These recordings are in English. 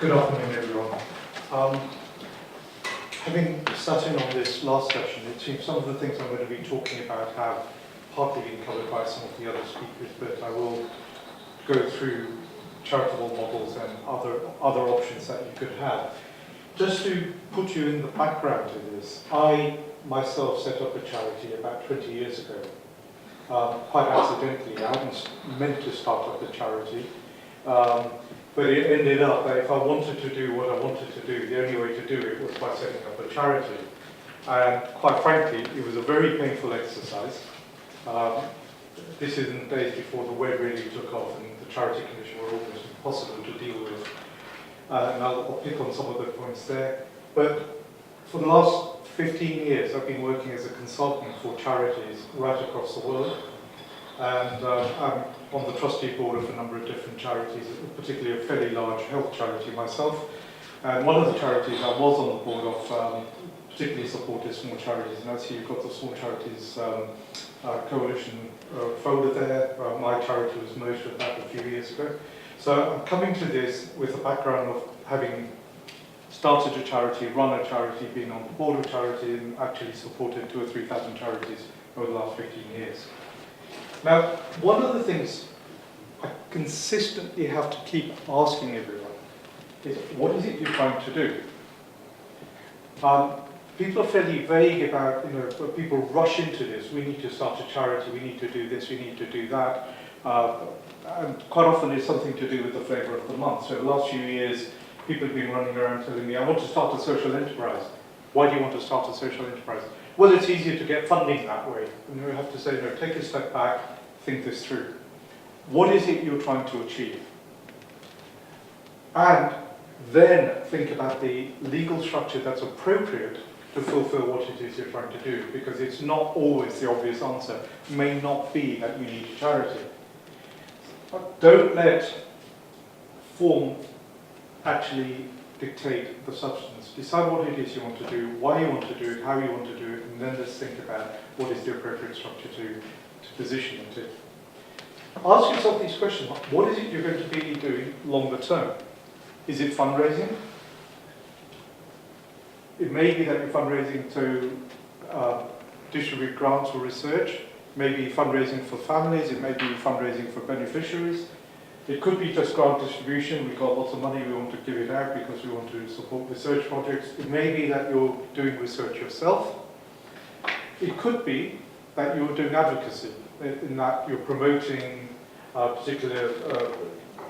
Good afternoon, everyone. Having sat in on this last session, it seems some of the things I'm going to be talking about have partly been covered by some of the other speakers, but I will go through charitable models and other options that you could have. Just to put you in the background to this, I myself set up a charity about 20 years ago, quite accidentally. I hadn't meant to start up a charity. But it ended up that if I wanted to do what I wanted to do, the only way to do it was by setting up a charity. And quite frankly, it was a very painful exercise. This is in the days before the web really took off and the Charity Commission were almost impossible to deal with. And I'll pick on some of the points there. But for the last 15 years, I've been working as a consultant for charities right across the world. And I'm on the trustee board of a number of different charities, particularly a fairly large health charity myself. And one of the charities I was on the board of particularly supported small charities. And as you've got the Small Charities Coalition folder there. My charity was merged with that a few years ago. So I'm coming to this with the background of having started a charity, run a charity, been on the board of a charity, and actually supported 2,000 or 3,000 charities over the last 15 years. Now, one of the things I consistently have to keep asking everyone is, what is it you're trying to do? People are fairly vague about, people rush into this. We need to start a charity, we need to do this, we need to do that. And quite often it's something to do with the flavour of the month. So the last few years, people have been running around telling me, I want to start a social enterprise. Why do you want to start a social enterprise? Well, it's easier to get funding that way. And we have to say, no, take a step back, think this through. What is it you're trying to achieve? And then think about the legal structure that's appropriate to fulfill what it is you're trying to do, because it's not always the obvious answer. It may not be that you need a charity. But don't let form actually dictate the substance. Decide what it is you want to do, why you want to do it, how you want to do it, and then just think about what is the appropriate structure to position it in. Ask yourself these questions. What is it you're going to be doing longer term? Is it fundraising? It may be that you're fundraising to distribute grants for research, maybe fundraising for families, it may be fundraising for beneficiaries. It could be just grant distribution. We've got lots of money, we want to give it out because we want to support research projects. It may be that you're doing research yourself. It could be that you're doing advocacy, in that you're promoting particular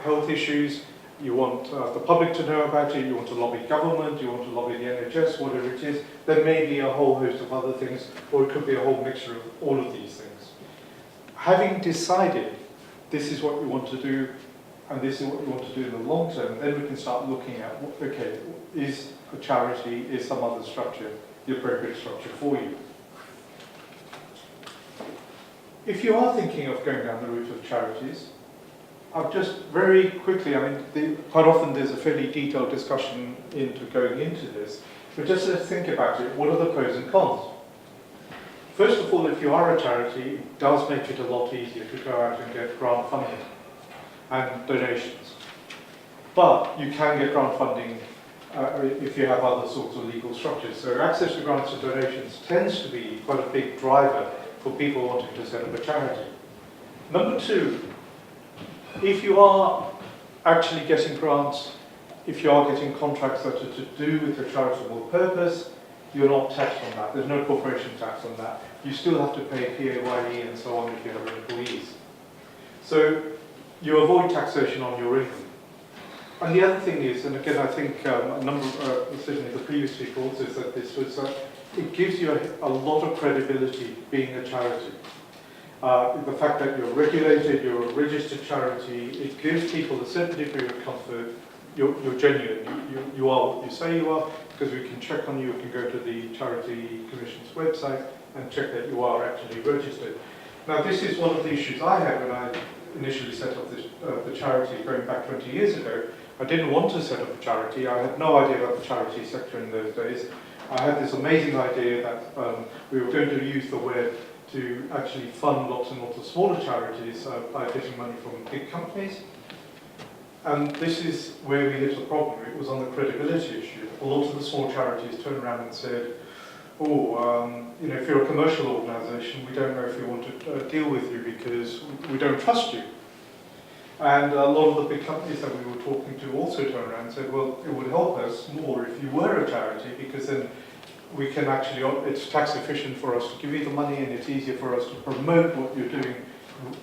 health issues. You want the public to know about it, you want to lobby government, you want to lobby the NHS, whatever it is. There may be a whole host of other things, or it could be a whole mixture of all of these things. Having decided this is what you want to do, and this is what you want to do in the long term, then we can start looking at, okay, is a charity, is some other structure the appropriate structure for you? If you are thinking of going down the route of charities, I'll just very quickly, quite often there's a fairly detailed discussion into going into this, but just to think about it, what are the pros and cons? First of all, if you are a charity, it does make it a lot easier to go out and get grant funding and donations. But you can get grant funding if you have other sorts of legal structures. So access to grants and donations tends to be quite a big driver for people wanting to set up a charity. Number two, if you are actually getting grants, if you are getting contracts that are to do with a charitable purpose, you're not taxed on that. There's no corporation tax on that. You still have to pay PAYE and so on if you have employees. So you avoid taxation on your income. And the other thing is, and again I think a number of, certainly the previous speakers, is that this was, it gives you a lot of credibility being a charity. The fact that you're regulated, you're a registered charity, it gives people a certain degree of comfort. You're genuine. You are what you say you are, because we can check on you. We can go to the Charity Commission's website and check that you are actually registered. Now, this is one of the issues I had when I initially set up this, the charity going back 20 years ago. I didn't want to set up a charity. I had no idea about the charity sector in those days. I had this amazing idea that we were going to use the web to actually fund lots and lots of smaller charities by getting money from big companies. And this is where we hit the problem. It was on the credibility issue. A lot of the small charities turned around and said, if you're a commercial organisation, we don't know if we want to deal with you because we don't trust you. And a lot of the big companies that we were talking to also turned around and said, well, it would help us more if you were a charity, because then we can actually, it's tax efficient for us to give you the money, and it's easier for us to promote what you're doing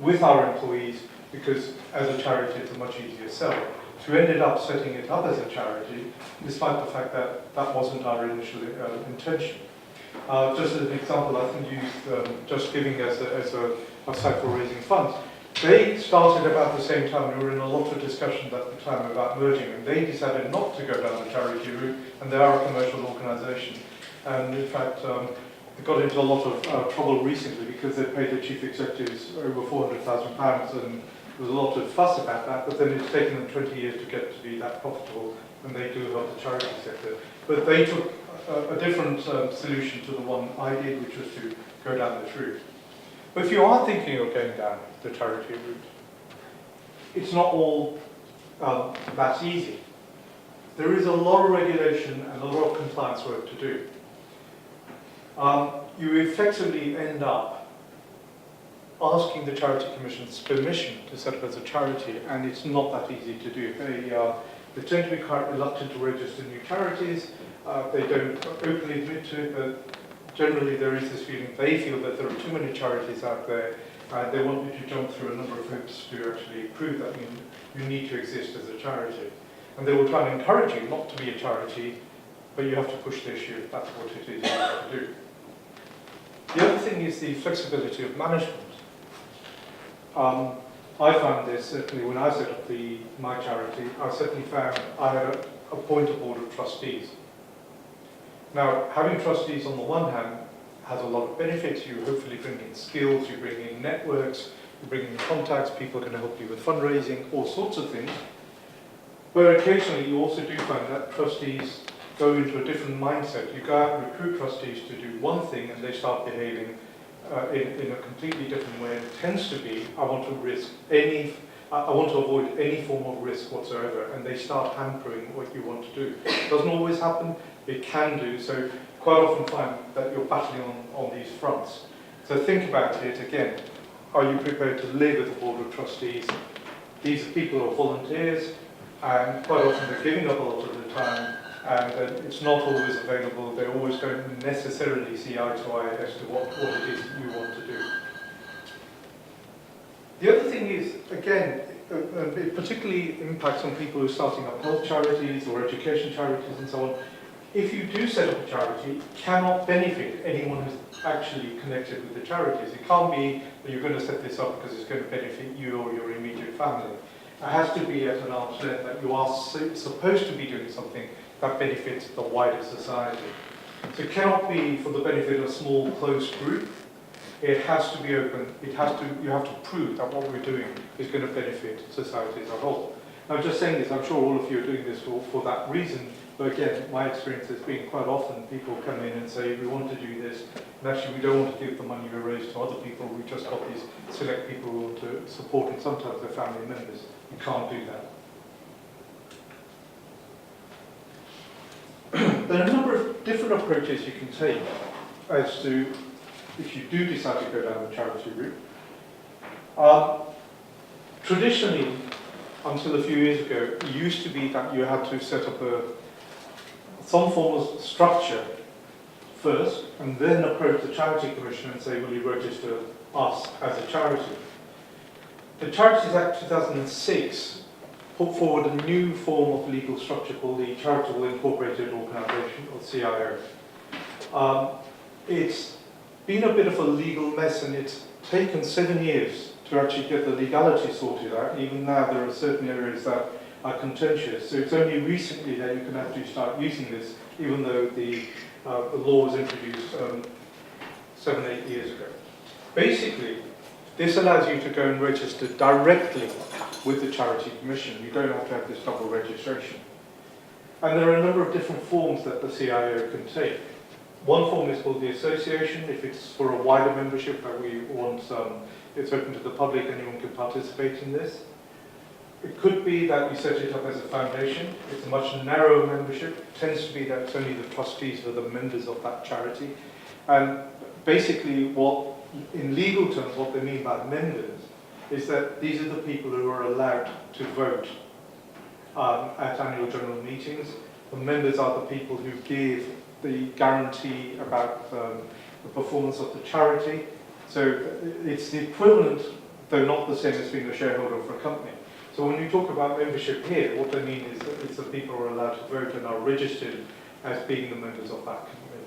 with our employees, because as a charity it's a much easier sell. So we ended up setting it up as a charity, despite the fact that that wasn't our initial intention. Just as an example, I can use Just Giving as a site for raising funds. They started about the same time. We were in a lot of discussions at the time about merging, and they decided not to go down the charity route, and they are a commercial organisation. And in fact, they got into a lot of trouble recently because they paid their chief executives over £400,000, and there was a lot of fuss about that, but then it's taken them 20 years to get to be that profitable, and they do help the charity sector. But they took a different solution to the one I did, which was to go down this route. But if you are thinking of going down the charity route, it's not all that easy. There is a lot of regulation and a lot of compliance work to do. You effectively end up asking the Charity Commission's permission to set up as a charity, and it's not that easy to do. They tend to be quite reluctant to register new charities. They don't openly admit to it, but generally there is this feeling, they feel that there are too many charities out there. They want you to jump through a number of hoops to actually prove that you need to exist as a charity. And they will try and encourage you not to be a charity, but you have to push the issue if that's what it is you have to do. The other thing is the flexibility of management. I found this, certainly when I set up my charity, I certainly found I had to appoint a board of trustees. Now, having trustees on the one hand has a lot of benefits. You hopefully bring in skills, you bring in networks, you bring in contacts, people can help you with fundraising, all sorts of things. But occasionally you also do find that trustees go into a different mindset. You go out and recruit trustees to do one thing, and they start behaving in a completely different way. It tends to be, I want to avoid any form of risk whatsoever, and they start hampering what you want to do. It doesn't always happen, it can do, so quite often find that you're battling on these fronts. So think about it again. Are you prepared to live with a board of trustees? These people are volunteers, and quite often they're giving up a lot of the time, and it's not always available. They always don't necessarily see eye to eye as to what it is that you want to do. The other thing is, again, it particularly impacts on people who are starting up health charities or education charities and so on. If you do set up a charity, it cannot benefit anyone who's actually connected with the charities. It can't be that you're going to set this up because it's going to benefit you or your immediate family. It has to be at an arm's length that you are supposed to be doing something that benefits the wider society. So it cannot be for the benefit of a small, close group. It has to be open. You have to prove that what we're doing is going to benefit society as a whole. Now, I'm just saying this, I'm sure all of you are doing this for that reason, but again, my experience has been quite often people come in and say, we want to do this, and actually we don't want to give the money we raise to other people, we just got these select people who want to support, and sometimes their family members. You can't do that. There are a number of different approaches you can take as to if you do decide to go down the charity route. Traditionally, until a few years ago, it used to be that you had to set up some form of structure first, and then approach the Charity Commission and say, will you register us as a charity? The Charities Act 2006 put forward a new form of legal structure called the Charitable Incorporated Organisation, or CIO. It's been a bit of a legal mess, and it's taken 7 years to actually get the legality sorted out. Even now there are certain areas that are contentious. So it's only recently that you can actually start using this, even though the law was introduced 7 or 8 years ago. Basically, this allows you to go and register directly with the Charity Commission. You don't have to have this double registration. And there are a number of different forms that the CIO can take. One form is called the association. If it's for a wider membership that we want, it's open to the public, anyone can participate in this. It could be that you set it up as a foundation. It's a much narrower membership. It tends to be that it's only the trustees who are the members of that charity. And basically, in legal terms, what they mean by members is that these are the people who are allowed to vote at annual general meetings. The members are the people who give the guarantee about the performance of the charity. So it's the equivalent, though not the same as being a shareholder of a company. So when you talk about membership here, what they mean is that it's the people who are allowed to vote and are registered as being the members of that company.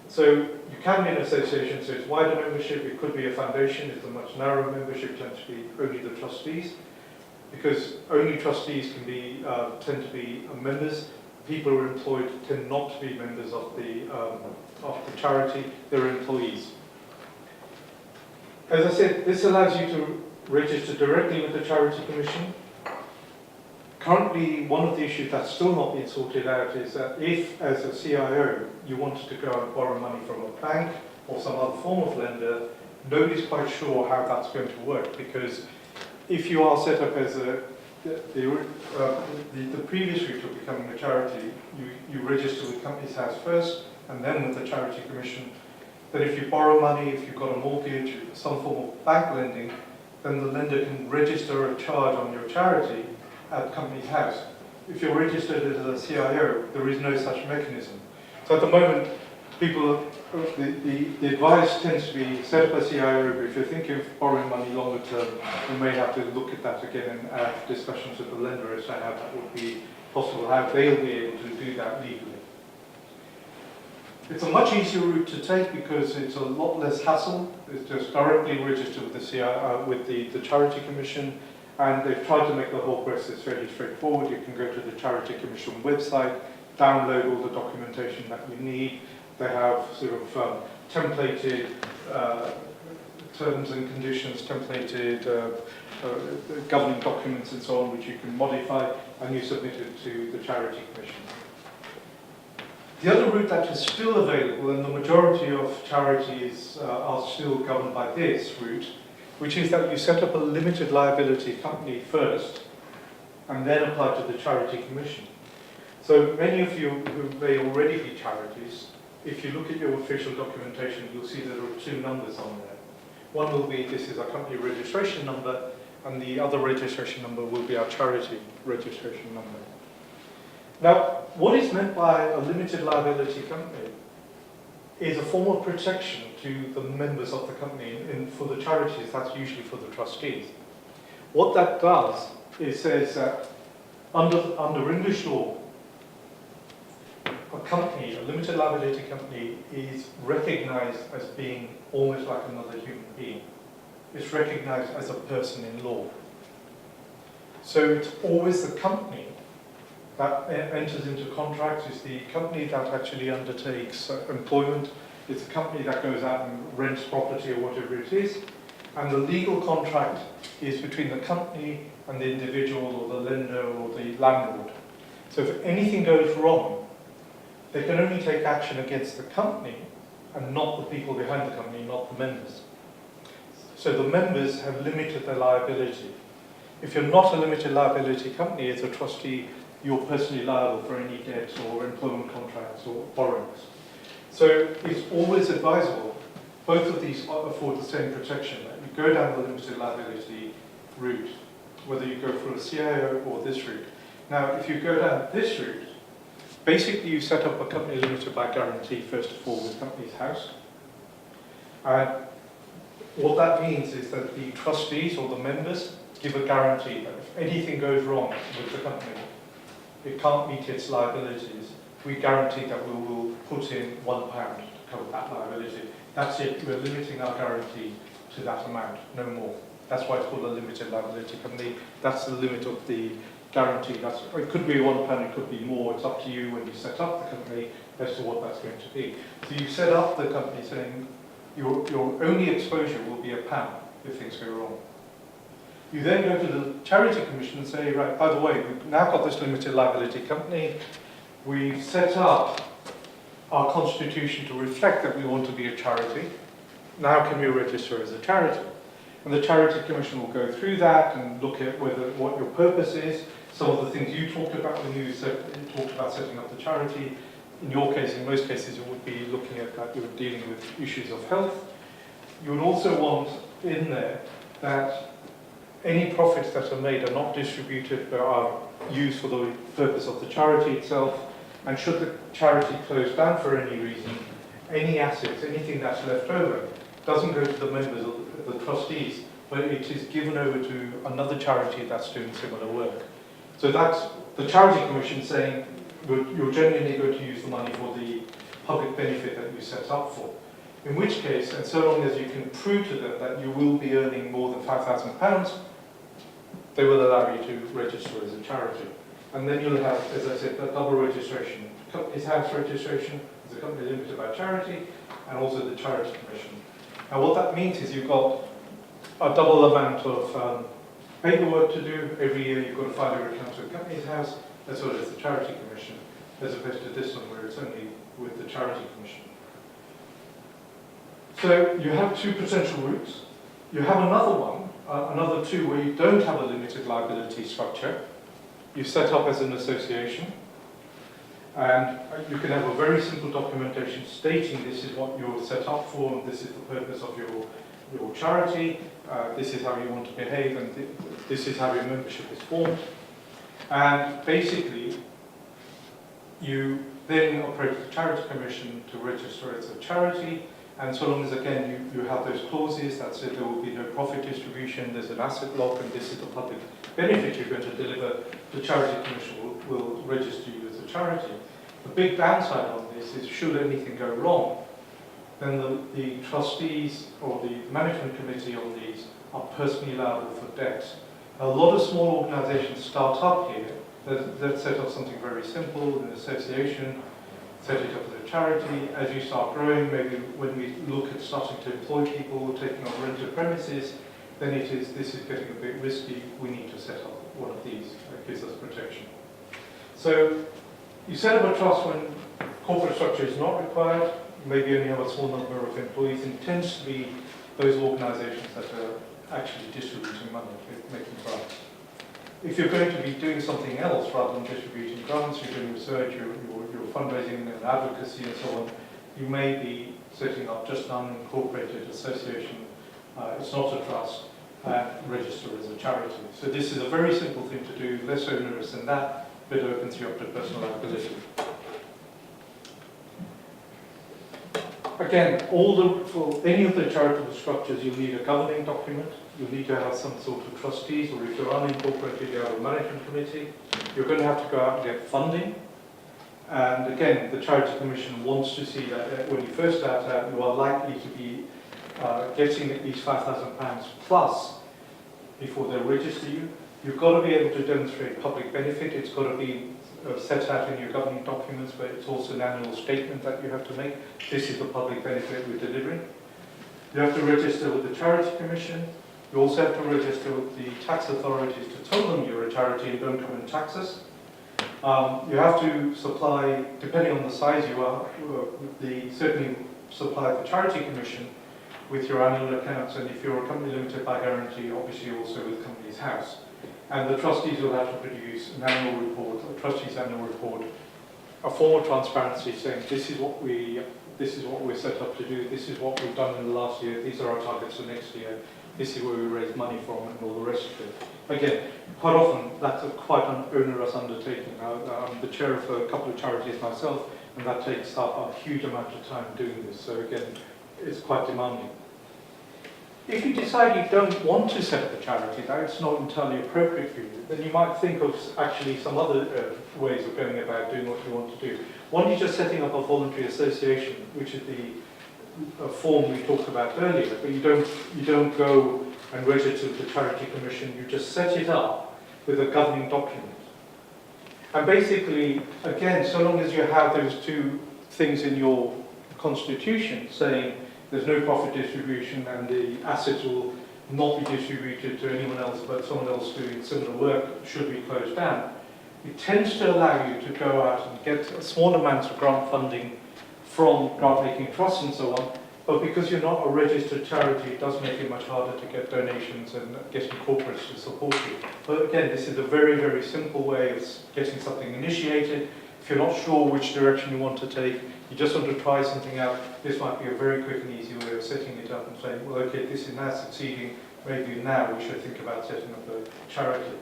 So you can be an association, so it's wider membership. It could be a foundation. It's a much narrower membership, tends to be only the trustees, because only trustees can be tend to be members. People who are employed tend not to be members of the charity. They're employees. As I said, this allows you to register directly with the Charity Commission. Currently, one of the issues that's still not been sorted out is that if, as a CIO, you wanted to go and borrow money from a bank or some other form of lender, nobody's quite sure how that's going to work, because if you are set up as the previous route of becoming a charity, you register with Companies House first and then with the Charity Commission. Then if you borrow money, if you've got a mortgage, some form of bank lending, then the lender can register a charge on your charity at Companies House. If you're registered as a CIO, there is no such mechanism. So at the moment, people, the advice tends to be set up a CIO, but if you're thinking of borrowing money longer term, you may have to look at that again and have discussions with the lender as to how that would be possible, how they'll be able to do that legally. It's a much easier route to take because it's a lot less hassle. It's just directly registered with the the Charity Commission, and they've tried to make the whole process fairly straightforward. You can go to the Charity Commission website, download all the documentation that you need. They have sort of templated terms and conditions, templated governing documents and so on, which you can modify, and you submit it to the Charity Commission. The other route that is still available, and the majority of charities are still governed by this route, which is that you set up a limited liability company first, and then apply to the Charity Commission. So many of you who may already be charities, if you look at your official documentation, you'll see there are two numbers on there. One will be, this is our company registration number, and the other registration number will be our charity registration number. Now, what is meant by a limited liability company is a form of protection to the members of the company, and for the charities, that's usually for the trustees. What that does is says that under English law, a company, a limited liability company, is recognised as being almost like another human being. It's recognised as a person in law. So it's always the company that enters into contracts. It's the company that actually undertakes employment. It's a company that goes out and rents property or whatever it is. And the legal contract is between the company and the individual or the lender or the landlord. So if anything goes wrong, they can only take action against the company and not the people behind the company, not the members. So the members have limited their liability. If you're not a limited liability company, as a trustee, you're personally liable for any debts or employment contracts or borrowings. So it's always advisable, both of these afford the same protection, that you go down the limited liability route, whether you go for a CIO or this route. Now, if you go down this route, basically you set up a company limited by guarantee, first of all, with Companies House. And what that means is that the trustees or the members give a guarantee that if anything goes wrong with the company, it can't meet its liabilities, we guarantee that we will put in £1 to cover that liability. That's it, we're limiting our guarantee to that amount, no more. That's why it's called a limited liability company. That's the limit of the guarantee. It could be £1, it could be more. It's up to you when you set up the company as to what that's going to be. So you set up the company saying your only exposure will be £1 if things go wrong. You then go to the Charity Commission and say, right, by the way, we've now got this limited liability company. We've set up our constitution to reflect that we want to be a charity. Now can we register as a charity? And the Charity Commission will go through that and look at what your purpose is, some of the things you talked about when you talked about setting up the charity. In your case, in most cases, you would be looking at that you're dealing with issues of health. You would also want in there that any profits that are made are not distributed but are used for the purpose of the charity itself. And should the charity close down for any reason, any assets, anything that's left over, doesn't go to the members of the trustees, but it is given over to another charity that's doing similar work. So that's the Charity Commission saying you're genuinely going to use the money for the public benefit that you set up for. In which case, and so long as you can prove to them that you will be earning more than £5,000, they will allow you to register as a charity. And then you'll have, as I said, that double registration. Company's house registration as a company limited by charity, and also the Charity Commission. Now what that means is you've got a double amount of paperwork to do. Every year you've got to file your account to the Company's House, as well as the Charity Commission, as opposed to this one where it's only with the Charity Commission. So you have two potential routes. You have another one, another two where you don't have a limited liability structure. You set up as an association, and you can have a very simple documentation stating this is what you're set up for, and this is the purpose of your charity, this is how you want to behave, and this is how your membership is formed. And basically, you then approach the Charity Commission to register as a charity, and so long as, again, you have those clauses that say there will be no profit distribution, there's an asset lock, and this is the public benefit you're going to deliver, the Charity Commission will register you as a charity. The big downside on this is, should anything go wrong, then the trustees or the management committee on these are personally liable for debts. A lot of small organisations start up here that set up something very simple, an association, set it up as a charity. As you start growing, maybe when we look at starting to employ people, taking on rented premises, then this is getting a bit risky. We need to set up one of these that gives us protection. So you set up a trust when corporate structure is not required, maybe only have a small number of employees, and it tends to be those organisations that are actually distributing money, making grants. If you're going to be doing something else rather than distributing grants, you're doing research, you're fundraising and advocacy and so on, you may be setting up just an unincorporated association, it's not a trust, and register as a charity. So this is a very simple thing to do, less onerous than that, but opens you up to personal liability. Again, for any of the charitable structures, you'll need a governing document. You'll need to have some sort of trustees, or if you're unincorporated, you have a management committee. You're going to have to go out and get funding. And again, the Charity Commission wants to see that when you first start out, you are likely to be getting at least £5,000 plus before they register you. You've got to be able to demonstrate public benefit. It's got to be set out in your governing documents, but it's also an annual statement that you have to make. This is the public benefit we're delivering. You have to register with the Charity Commission. You also have to register with the tax authorities to tell them you're a charity and don't come and tax us. You have to supply, depending on the size you are, certainly supply the Charity Commission with your annual accounts, and if you're a company limited by guarantee, obviously also with Company's House. And the trustees will have to produce an annual report, a trustee's annual report, a form of transparency saying this is what we're set up to do, this is what we've done in the last year, these are our targets for next year, this is where we raise money from, and all the rest of it. Again, quite often that's quite an onerous undertaking. I'm the chair of a couple of charities myself, and that takes up a huge amount of time doing this. So again, it's quite demanding. If you decide you don't want to set up a charity, that it's not entirely appropriate for you, then you might think of actually some other ways of going about doing what you want to do. One is just setting up a voluntary association, which is the form we talked about earlier, but you don't go and register with the Charity Commission, you just set it up with a governing document. And basically, again, so long as you have those two things in your constitution saying there's no profit distribution and the assets will not be distributed to anyone else but someone else doing similar work should be closed down, it tends to allow you to go out and get small amounts of grant funding from grant-making trusts and so on, but because you're not a registered charity, it does make it much harder to get donations and getting corporates to support you. But again, this is a very, very simple way of getting something initiated. If you're not sure which direction you want to take, you just want to try something out, this might be a very quick and easy way of setting it up and saying, well, okay, this is now succeeding, maybe now we should think about setting up a charity.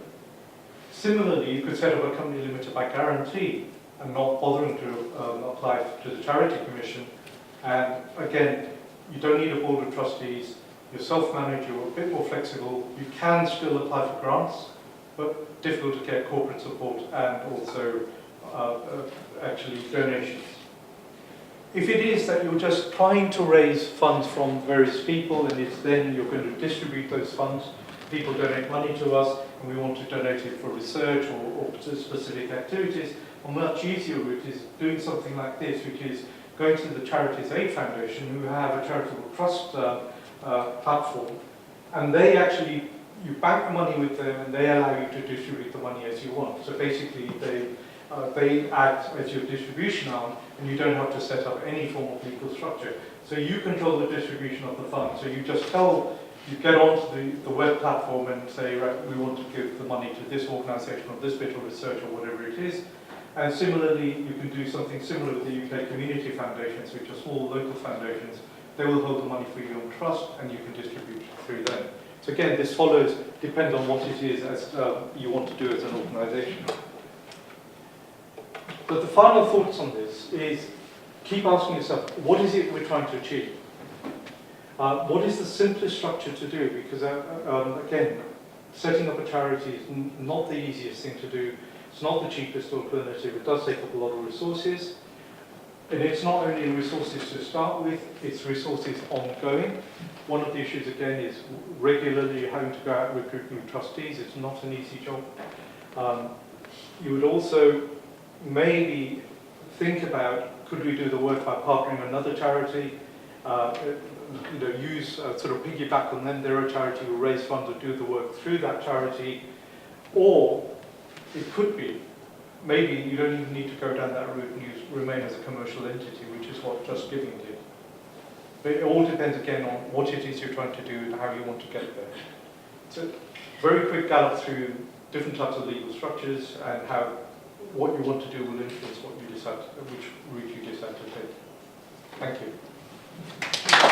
Similarly, you could set up a company limited by guarantee and not bothering to apply to the Charity Commission. And again, you don't need a board of trustees, you're self-managed, you're a bit more flexible, you can still apply for grants, but difficult to get corporate support and also actually donations. If it is that you're just trying to raise funds from various people and it's then you're going to distribute those funds, people donate money to us and we want to donate it for research or specific activities, a much easier route is doing something like this, which is going to the Charities Aid Foundation, who have a charitable trust platform, and they actually, you bank the money with them and they allow you to distribute the money as you want. So basically they act as your distribution arm and you don't have to set up any form of legal structure. So you control the distribution of the funds. So you just you get onto the web platform and say, right, we want to give the money to this organisation or this bit of research or whatever it is. And similarly, you can do something similar with the UK Community Foundations, which are small local foundations. They will hold the money for you on trust and you can distribute through them. So again, this depends on what it is as you want to do as an organisation. But the final thoughts on this is, keep asking yourself, what is it we're trying to achieve? What is the simplest structure to do? Because again, setting up a charity is not the easiest thing to do. It's not the cheapest alternative. It does take up a lot of resources. And it's not only resources to start with, it's resources ongoing. One of the issues, again, is regularly having to go out and recruit new trustees. It's not an easy job. You would also maybe think about, could we do the work by partnering with another charity? Use sort of piggyback on them. They're a charity who raise funds or do the work through that charity. Or it could be, maybe you don't even need to go down that route and you remain as a commercial entity, which is what Just Giving did. But it all depends again on what it is you're trying to do and how you want to get there. So, very quick gallop through different types of legal structures and how what you want to do will influence what you decide, which route you decide to take. Thank you.